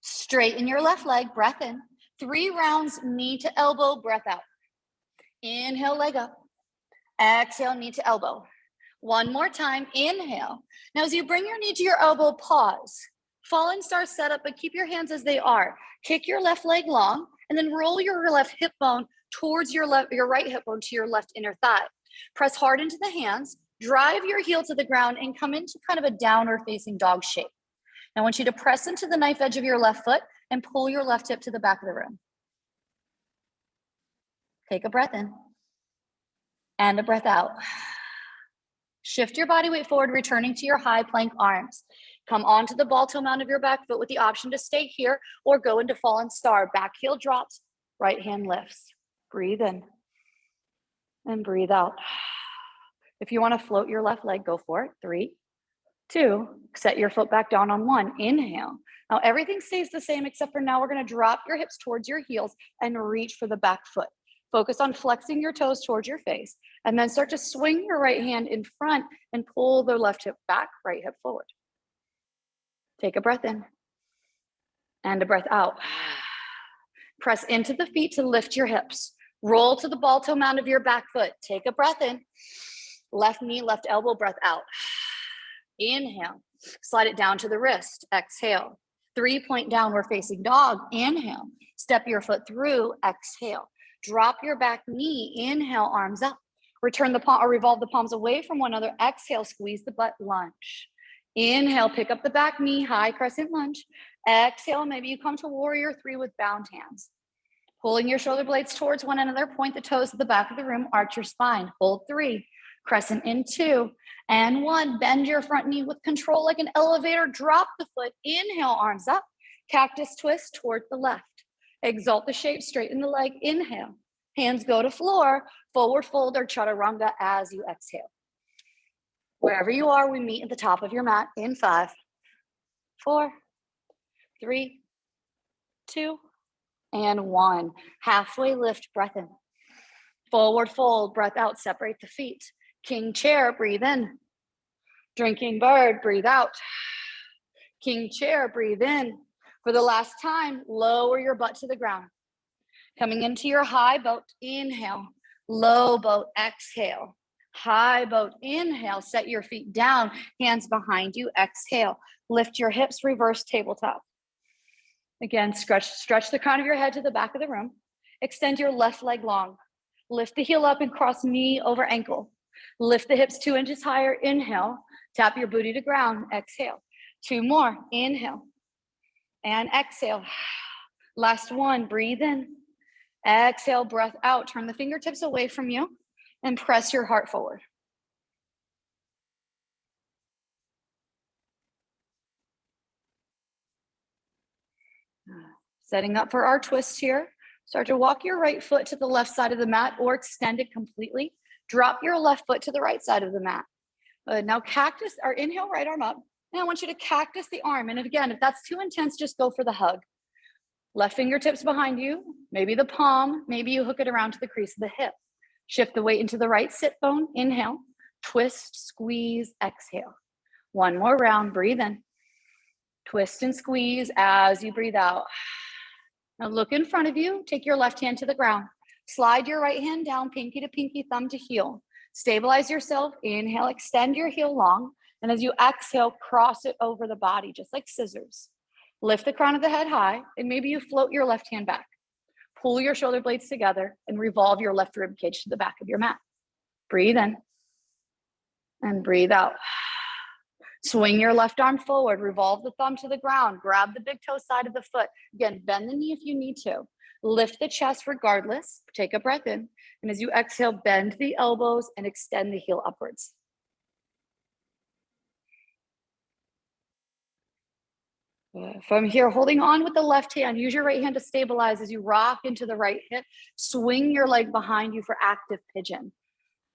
Straighten your left leg, breath in. 3 rounds, knee to elbow, breath out. Inhale, leg up. Exhale, knee to elbow. 1 more time, inhale. Now as you bring your knee to your elbow, pause. Fallen star setup, but keep your hands as they are. Kick your left leg long, and then roll your left hip bone towards your right hip bone to your left inner thigh. Press hard into the hands, drive your heel to the ground, and come into kind of a downward facing dog shape. Now I want you to press into the knife edge of your left foot and pull your left hip to the back of the room. Take a breath in and a breath out. Shift your body weight forward, returning to your high plank arms. Come onto the ball toe mound of your back foot with the option to stay here or go into fallen star. Back heel drops, right hand lifts. Breathe in and breathe out. If you want to float your left leg, go for it. 3, 2, set your foot back down on 1, inhale. Now everything stays the same except for now we're gonna drop your hips towards your heels and reach for the back foot. Focus on flexing your toes towards your face and then start to swing your right hand in front and pull the left hip back, right hip forward. Take a breath in and a breath out. Press into the feet to lift your hips. Roll to the ball toe mound of your back foot. Take a breath in. Left knee, left elbow, breath out. Inhale. Slide it down to the wrist. Exhale. 3-point downward facing dog. Inhale. Step your foot through. Exhale. Drop your back knee. Inhale, arms up. Return the palm or revolve the palms away from one another. Exhale, squeeze the butt, lunge. Inhale, pick up the back knee, high crescent lunge. Exhale, maybe you come to warrior 3 with bound hands. Pulling your shoulder blades towards one another, point the toes to the back of the room, arch your spine. Hold 3, crescent in 2, and 1. Bend your front knee with control like an elevator. Drop the foot. Inhale, arms up. Cactus twist towards the left. Exalt the shape, straighten the leg. Inhale. Hands go to floor. Forward fold or chaturanga as you exhale. Wherever you are, we meet at the top of your mat in 5, 4, 3, 2, and 1. Halfway lift, breath in. Forward fold, breath out, separate the feet. King chair, breathe in. Drinking bird, breathe out. King chair, breathe in. For the last time, lower your butt to the ground. Coming into your high boat, inhale. Low boat, exhale. High boat, inhale, set your feet down, hands behind you, exhale. Lift your hips, reverse tabletop. Again, stretch the crown of your head to the back of the room. Extend your left leg long. Lift the heel up and cross knee over ankle. Lift the hips 2 inches higher, inhale. Tap your booty to ground, exhale. 2 more, inhale. And exhale. Last 1, breathe in. Exhale, breath out. Turn the fingertips away from you and press your heart forward. Setting up for our twist here. Start to walk your right foot to the left side of the mat or extend it completely. Drop your left foot to the right side of the mat. Now cactus, or inhale, right arm up. Now I want you to cactus the arm. And again, if that's too intense, just go for the hug. Left fingertips behind you, maybe the palm, maybe you hook it around to the crease of the hip. Shift the weight into the right sit bone, inhale, twist, squeeze, exhale. 1 more round, breathe in. Twist and squeeze as you breathe out. Now look in front of you, take your left hand to the ground. Slide your right hand down, pinky to pinky, thumb to heel. Stabilize yourself, inhale, extend your heel long. And as you exhale, cross it over the body, just like scissors. Lift the crown of the head high, and maybe you float your left hand back. Pull your shoulder blades together and revolve your left rib cage to the back of your mat. Breathe in and breathe out. Swing your left arm forward, revolve the thumb to the ground, grab the big toe side of the foot. Again, bend the knee if you need to. Lift the chest regardless. Take a breath in. And as you exhale, bend the elbows and extend the heel upwards. From here, holding on with the left hand, use your right hand to stabilize as you rock into the right hip. Swing your leg behind you for active pigeon.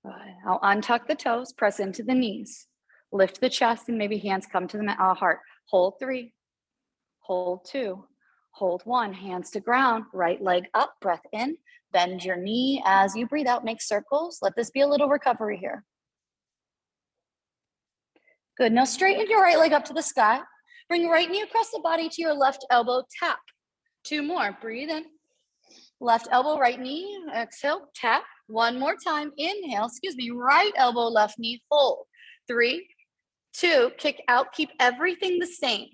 Now untuck the toes, press into the knees. Lift the chest and maybe hands come to the heart. Hold 3, hold 2, hold 1, hands to ground, right leg up, breath in. Bend your knee as you breathe out, make circles. Let this be a little recovery here. Good, now straighten your right leg up to the sky. Bring your right knee across the body to your left elbow, tap. 2 more, breathe in. Left elbow, right knee, exhale, tap. 1 more time, inhale, right elbow, left knee, hold. 3, 2, kick out, keep everything the same.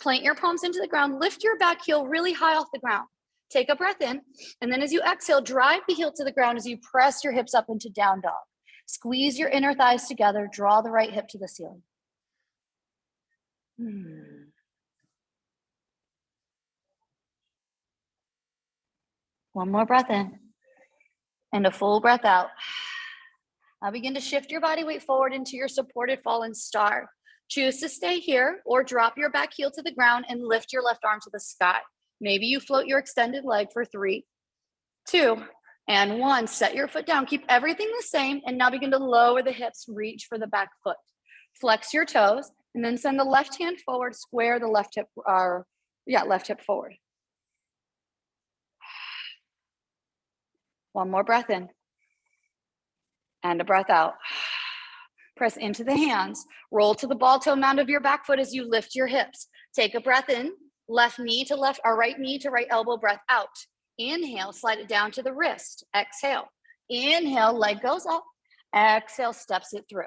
Plant your palms into the ground, lift your back heel really high off the ground. Take a breath in, and then as you exhale, drive the heel to the ground as you press your hips up into down dog. Squeeze your inner thighs together, draw the right hip to the ceiling. One more breath in, and a full breath out. Now begin to shift your body weight forward into your supported fallen star. Choose to stay here or drop your back heel to the ground and lift your left arm to the sky. Maybe you float your extended leg for 3, 2, and 1. Set your foot down. Keep everything the same. And now begin to lower the hips, reach for the back foot. Flex your toes And then send the left hand forward, square the left hip, left hip forward. One more breath in. And a breath out. Press into the hands. Roll to the ball toe mound of your back foot as you lift your hips. Take a breath in. Left knee to left, or right knee to right elbow, breath out. Inhale, slide it down to the wrist. Exhale. Inhale, leg goes up. Exhale, steps it through.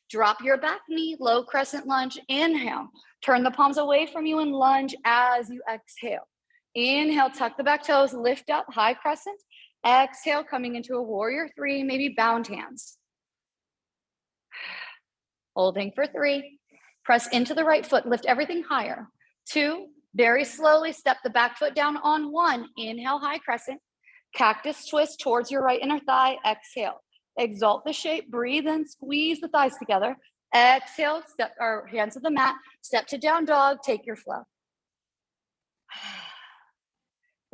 Drop your back knee, low crescent lunge. Inhale. Turn the palms away from you and lunge as you exhale. Inhale, tuck the back toes, lift up, high crescent. Exhale, coming into a warrior three, maybe bound hands. Holding for three. Press into the right foot, lift everything higher. Two, very slowly step the back foot down on one. Inhale, high crescent. Cactus twist towards your right inner thigh. Exhale. Exalt the shape, breathe in, squeeze the thighs together. Exhale, step our hands to the mat, step to down dog, take your flow.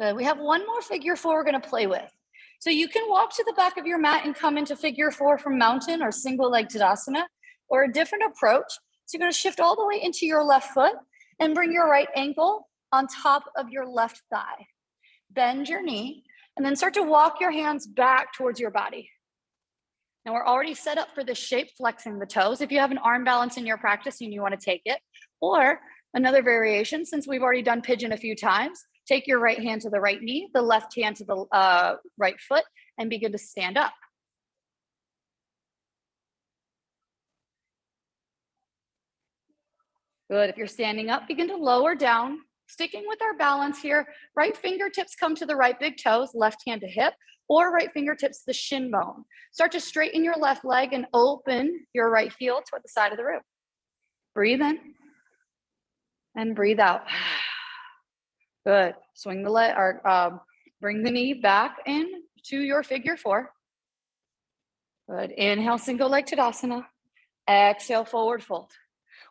Good. We have one more figure four we're gonna play with. So you can walk to the back of your mat and come into figure four from mountain or single leg Tadasana, or a different approach. So you're gonna shift all the way into your left foot and bring your right ankle on top of your left thigh. Bend your knee and then start to walk your hands back towards your body. Now we're already set up for this shape, flexing the toes. If you have an arm balance in your practice and you want to take it, or another variation, since we've already done pigeon a few times, take your right hand to the right knee, the left hand to the right foot, and begin to stand up. Good. If you're standing up, begin to lower down. Sticking with our balance here, right fingertips come to the right big toes, left hand to hip, or right fingertips to the shin bone. Start to straighten your left leg and open your right heel toward the side of the room. Breathe in and breathe out. Good. Swing the leg, or bring the knee back in to your figure four. Good. Inhale, single leg Tadasana. Exhale, forward fold.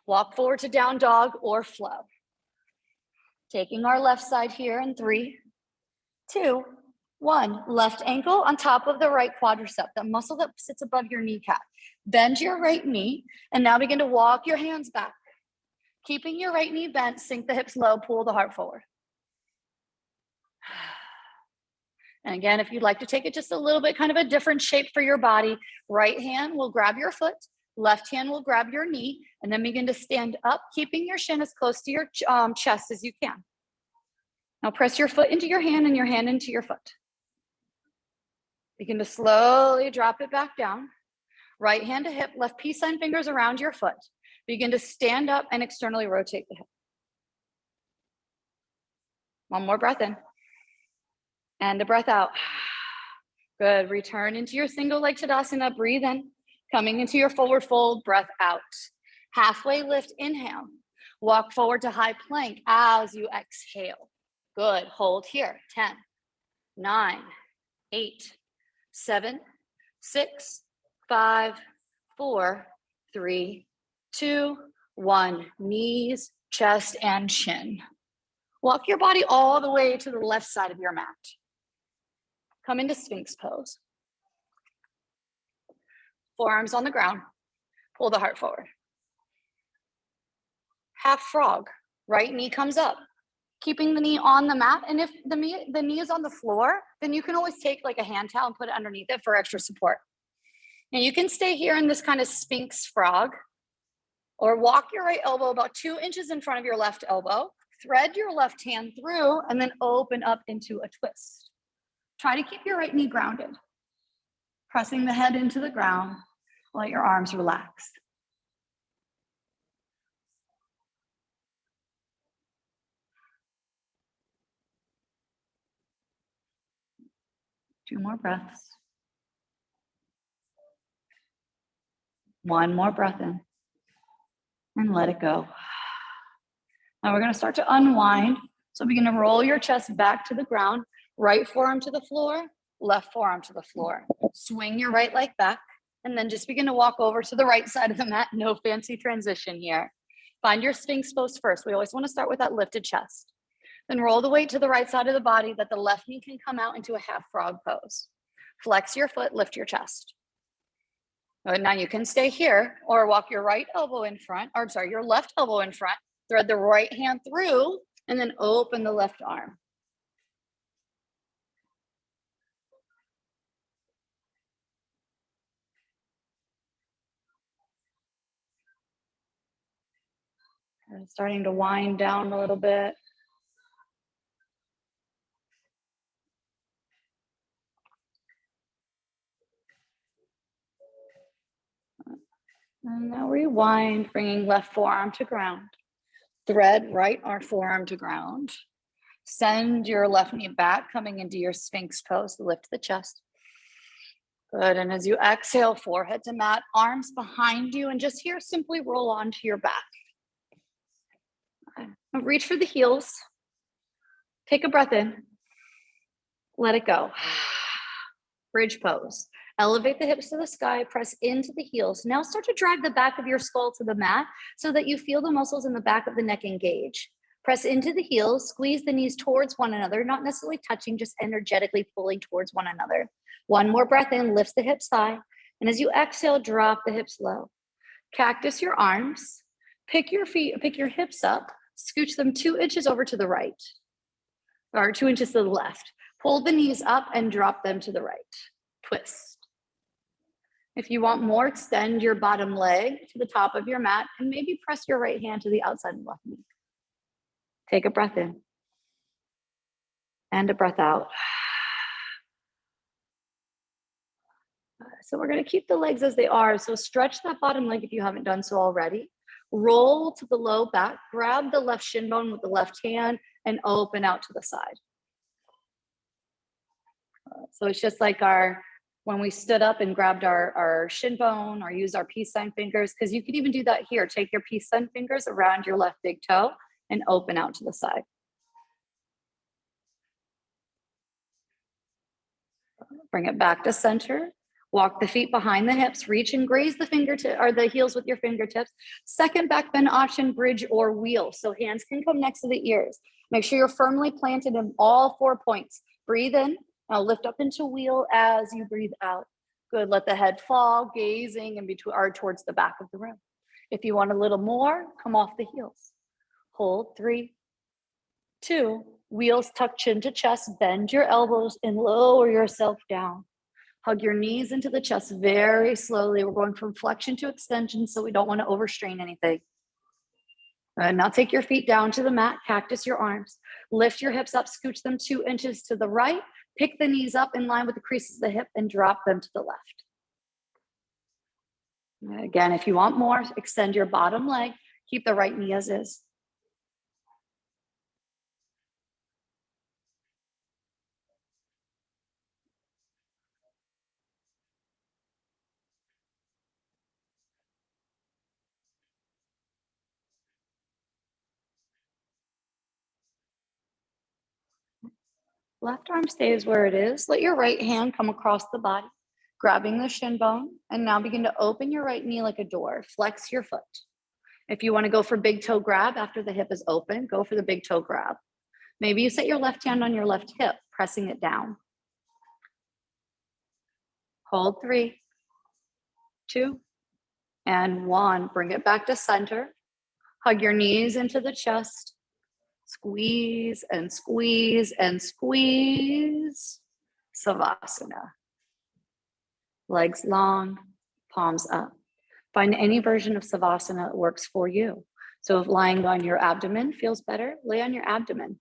Walk forward to down dog or flow. Taking our left side here in 3, 2, 1. Left ankle on top of the right quadricep, that muscle that sits above your kneecap. Bend your right knee and now begin to walk your hands back. Keeping your right knee bent, sink the hips low, pull the heart forward. And again, if you'd like to take it just a little bit, kind of a different shape for your body, right hand will grab your foot, left hand will grab your knee, and then begin to stand up, keeping your shin as close to your chest as you can. Now press your foot into your hand and your hand into your foot. Begin to slowly drop it back down. Right hand to hip, left peace sign fingers around your foot. Begin to stand up and externally rotate the hip. One more breath in. And a breath out. Good. Return into your single leg Tadasana. Breathe in. Coming into your forward fold, breath out. Halfway lift, inhale. Walk forward to high plank as you exhale. Good. Hold here. 10, 9, 8, 7, 6, 5, 4, 3, 2, 1. Knees, chest, and chin. Walk your body all the way to the left side of your mat. Come into Sphinx pose. Forearms on the ground. Pull the heart forward. Half frog. Right knee comes up. Keeping the knee on the mat. And if the knee is on the floor, then you can always take like a hand towel and put it underneath it for extra support. And you can stay here in this kind of Sphinx frog, or walk your right elbow about 2 inches in front of your left elbow. Thread your left hand through and then open up into a twist. Try to keep your right knee grounded. Pressing the head into the ground, let your arms relax. Two more breaths. One more breath in and let it go. Now we're going to start to unwind. So begin to roll your chest back to the ground, right forearm to the floor, left forearm to the floor. Swing your right leg back, and then just begin to walk over to the right side of the mat. No fancy transition here. Find your Sphinx pose first. We always want to start with that lifted chest. Then roll the weight to the right side of the body that the left knee can come out into a half frog pose. Flex your foot, lift your chest. Now you can stay here or walk your right elbow in front, or sorry, your left elbow in front, thread the right hand through, and then open the left arm. And starting to wind down a little bit. And now rewind, bringing left forearm to ground. Thread right forearm to ground. Send your left knee back, coming into your Sphinx pose, lift the chest. Good, and as you exhale, forehead to mat, arms behind you, and just here, simply roll onto your back. Reach for the heels. Take a breath in. Let it go. Bridge pose. Elevate the hips to the sky, press into the heels. Now start to drive the back of your skull to the mat so that you feel the muscles in the back of the neck engage. Press into the heels, squeeze the knees towards one another, not necessarily touching, just energetically pulling towards one another. One more breath in, lifts the hips high. And as you exhale, drop the hips low. Cactus your arms, pick your hips up, scooch them 2 inches over to the right, or 2 inches to the left. Pull the knees up and drop them to the right. Twist. If you want more, extend your bottom leg to the top of your mat and maybe press your right hand to the outside of the left knee. Take a breath in and a breath out. So we're going to keep the legs as they are. So stretch that bottom leg if you haven't done so already. Roll to the low back, grab the left shin bone with the left hand and open out to the side. So it's just like when we stood up and grabbed our shin bone or used our peace sign fingers, because you could even do that here. Take your peace sign fingers around your left big toe and open out to the side. Bring it back to center. Walk the feet behind the hips, reach and graze the heels with your fingertips. Second back bend option, bridge or wheel. So hands can come next to the ears. Make sure you're firmly planted in all 4 points. Breathe in. Now lift up into wheel as you breathe out. Good, let the head fall, gazing in between or towards the back of the room. If you want a little more, come off the heels. Hold 3, 2, wheels tuck chin to chest, bend your elbows and lower yourself down. Hug your knees into the chest very slowly. We're going from flexion to extension, so we don't want to overstrain anything. And now take your feet down to the mat, cactus your arms. Lift your hips up, scooch them 2 inches to the right. Pick the knees up in line with the creases of the hip and drop them to the left. Again, if you want more, extend your bottom leg. Keep the right knee as is. Left arm stays where it is. Let your right hand come across the body, grabbing the shin bone, and now begin to open your right knee like a door. Flex your foot. If you want to go for big toe grab after the hip is open, go for the big toe grab. Maybe you set your left hand on your left hip, pressing it down. Hold 3, 2, and 1. Bring it back to center. Hug your knees into the chest. Squeeze and squeeze and squeeze. Savasana. Legs long, palms up. Find any version of Savasana that works for you. So if lying on your abdomen feels better, lay on your abdomen.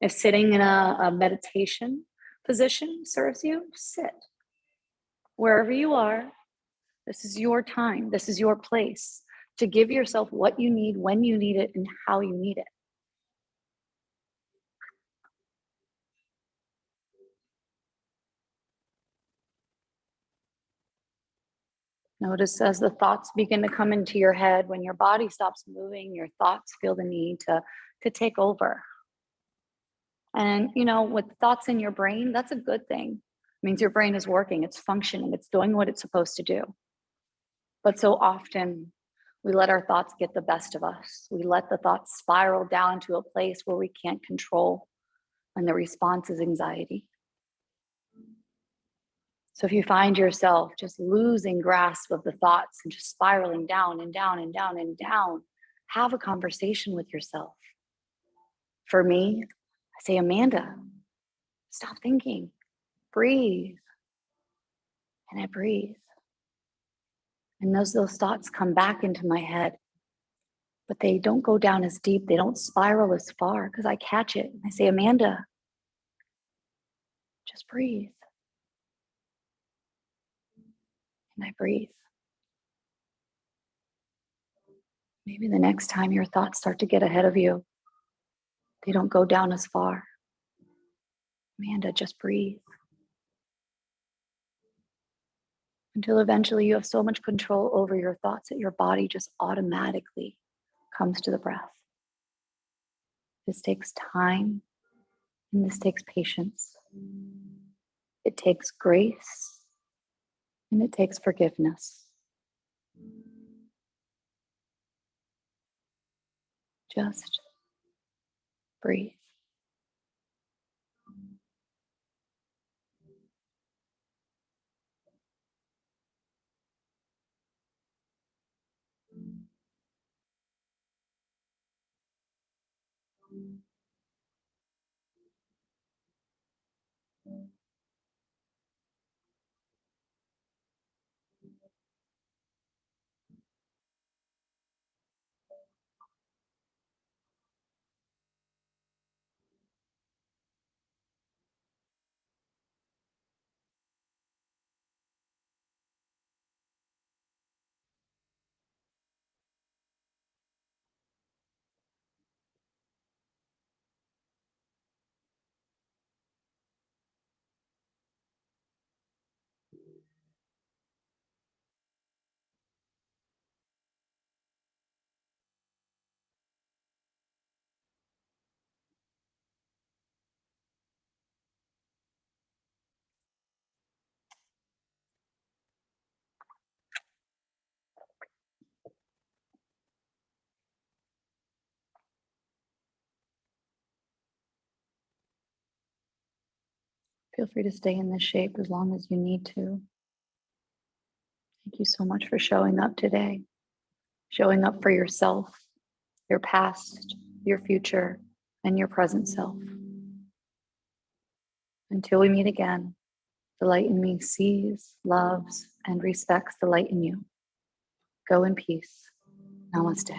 If sitting in a meditation position serves you, sit. Wherever you are, this is your time. This is your place to give yourself what you need, when you need it, and how you need it. Notice as the thoughts begin to come into your head, when your body stops moving, your thoughts feel the need to take over. And, with thoughts in your brain, that's a good thing. It means your brain is working, it's functioning, it's doing what it's supposed to do. But so often we let our thoughts get the best of us. We let the thoughts spiral down to a place where we can't control, and the response is anxiety. So if you find yourself just losing grasp of the thoughts and just spiraling down and down and down and down, have a conversation with yourself. For me, I say, Amanda, stop thinking, breathe. And I breathe. And those thoughts come back into my head, but they don't go down as deep. They don't spiral as far because I catch it. And I say, Amanda, just breathe. And I breathe. Maybe the next time your thoughts start to get ahead of you, they don't go down as far. Amanda, just breathe. Until eventually you have so much control over your thoughts that your body just automatically comes to the breath. This takes time and this takes patience. It takes grace and it takes forgiveness. Just breathe. Feel free to stay in this shape as long as you need to. Thank you so much for showing up today, showing up for yourself, your past, your future, and your present self. Until we meet again, the light in me sees, loves, and respects the light in you. Go in peace. Namaste.